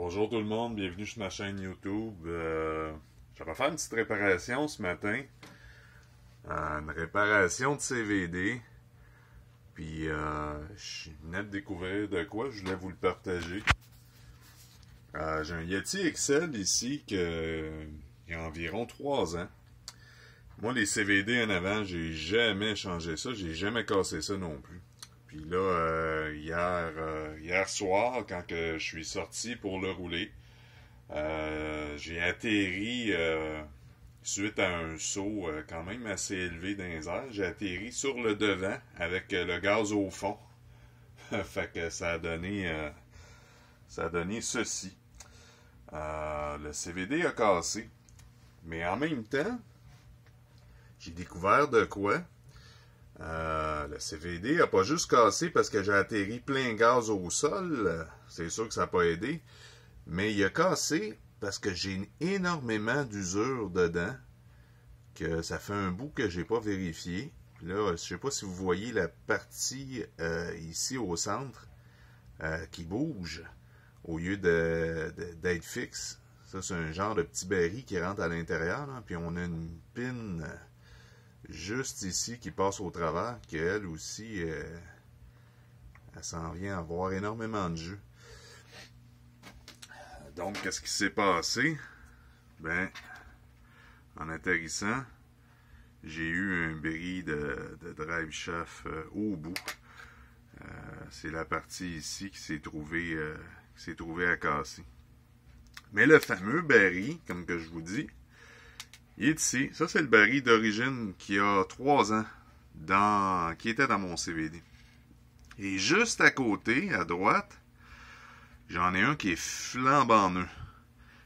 Bonjour tout le monde, bienvenue sur ma chaîne YouTube. Je vais faire une petite réparation ce matin. Une réparation de CVD. Puis je venais de découvrir de quoi, je voulais vous le partager. J'ai un Yeti XL ici qui a environ 3 ans. Moi, les CVD en avant, j'ai jamais changé ça, j'ai jamais cassé ça non plus. Puis là, hier soir, quand que je suis sorti pour le rouler, j'ai atterri suite à un saut quand même assez élevé dans les airs. J'ai atterri sur le devant avec le gaz au fond. Fait que ça a donné ceci. Le CVD a cassé. Mais en même temps, j'ai découvert de quoi. Le CVD n'a pas juste cassé parce que j'ai atterri plein gaz au sol. C'est sûr que ça n'a pas aidé. Mais il a cassé parce que j'ai énormément d'usure dedans. Que ça fait un bout que j'ai pas vérifié. Là, je sais pas si vous voyez la partie ici au centre qui bouge au lieu d'être fixe. Ça, c'est un genre de petit baril qui rentre à l'intérieur. Puis on a une pine juste ici qui passe au travers, qu'elle aussi, elle s'en vient avoir énormément de jus. Donc, qu'est-ce qui s'est passé? Ben, en atterrissant, j'ai eu un bris de drive shaft au bout. C'est la partie ici qui s'est trouvée à casser. Mais le fameux baril, comme que je vous dis, il est ici. Ça, c'est le baril d'origine qui a 3 ans, qui était dans mon CVD. Et juste à côté, à droite, j'en ai un qui est flambant neuf.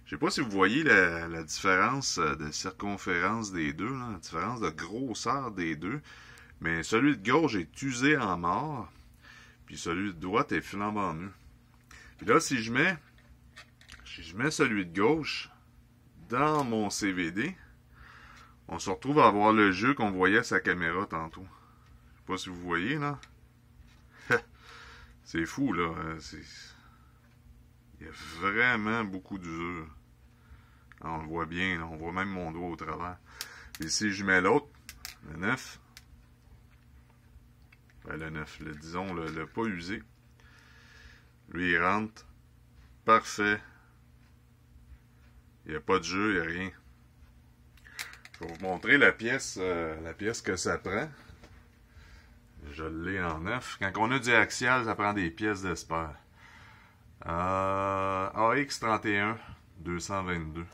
Je ne sais pas si vous voyez la différence de circonférence des deux, la différence de grosseur des deux. Mais celui de gauche est usé en mort, puis celui de droite est flambant neuf. Puis là, si je mets celui de gauche dans mon CVD, on se retrouve à avoir le jeu qu'on voyait à sa caméra tantôt. Je sais pas si vous voyez, là. C'est fou, là. Il y a vraiment beaucoup d'usure. On le voit bien, là. On voit même mon doigt au travers. Et si je mets l'autre, le 9, le 9, disons, le pas usé, lui, il rentre parfait. Il n'y a pas de jeu, il n'y a rien. Je vais vous montrer la pièce que ça prend. Je l'ai en 9. Quand on a du axial, ça prend des pièces d'Esper. AX31 222.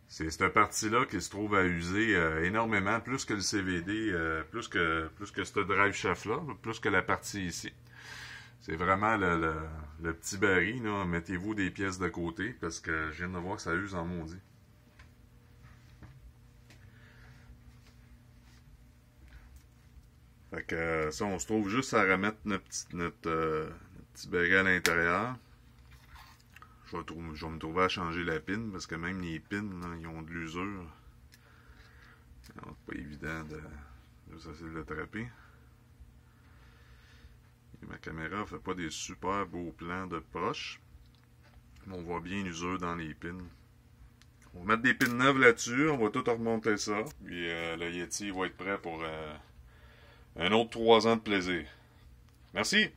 C'est cette partie-là qui se trouve à user énormément, plus que le CVD, plus que ce drive shaft-là, plus que la partie ici. C'est vraiment le petit baril. Mettez-vous des pièces de côté, parce que je viens de voir que ça use en maudit. Fait que ça, on se trouve juste à remettre notre petit baril à l'intérieur. Je vais me trouver à changer la pine, parce que même les pines, là, ils ont de l'usure. C'est pas évident de s'essayer de l'attraper. Et ma caméra ne fait pas des super beaux plans de proche. Mais on voit bien l'usure dans les pines. On va mettre des pines neuves là-dessus, on va tout remonter ça. Puis le Yeti va être prêt pour un autre 3 ans de plaisir. Merci!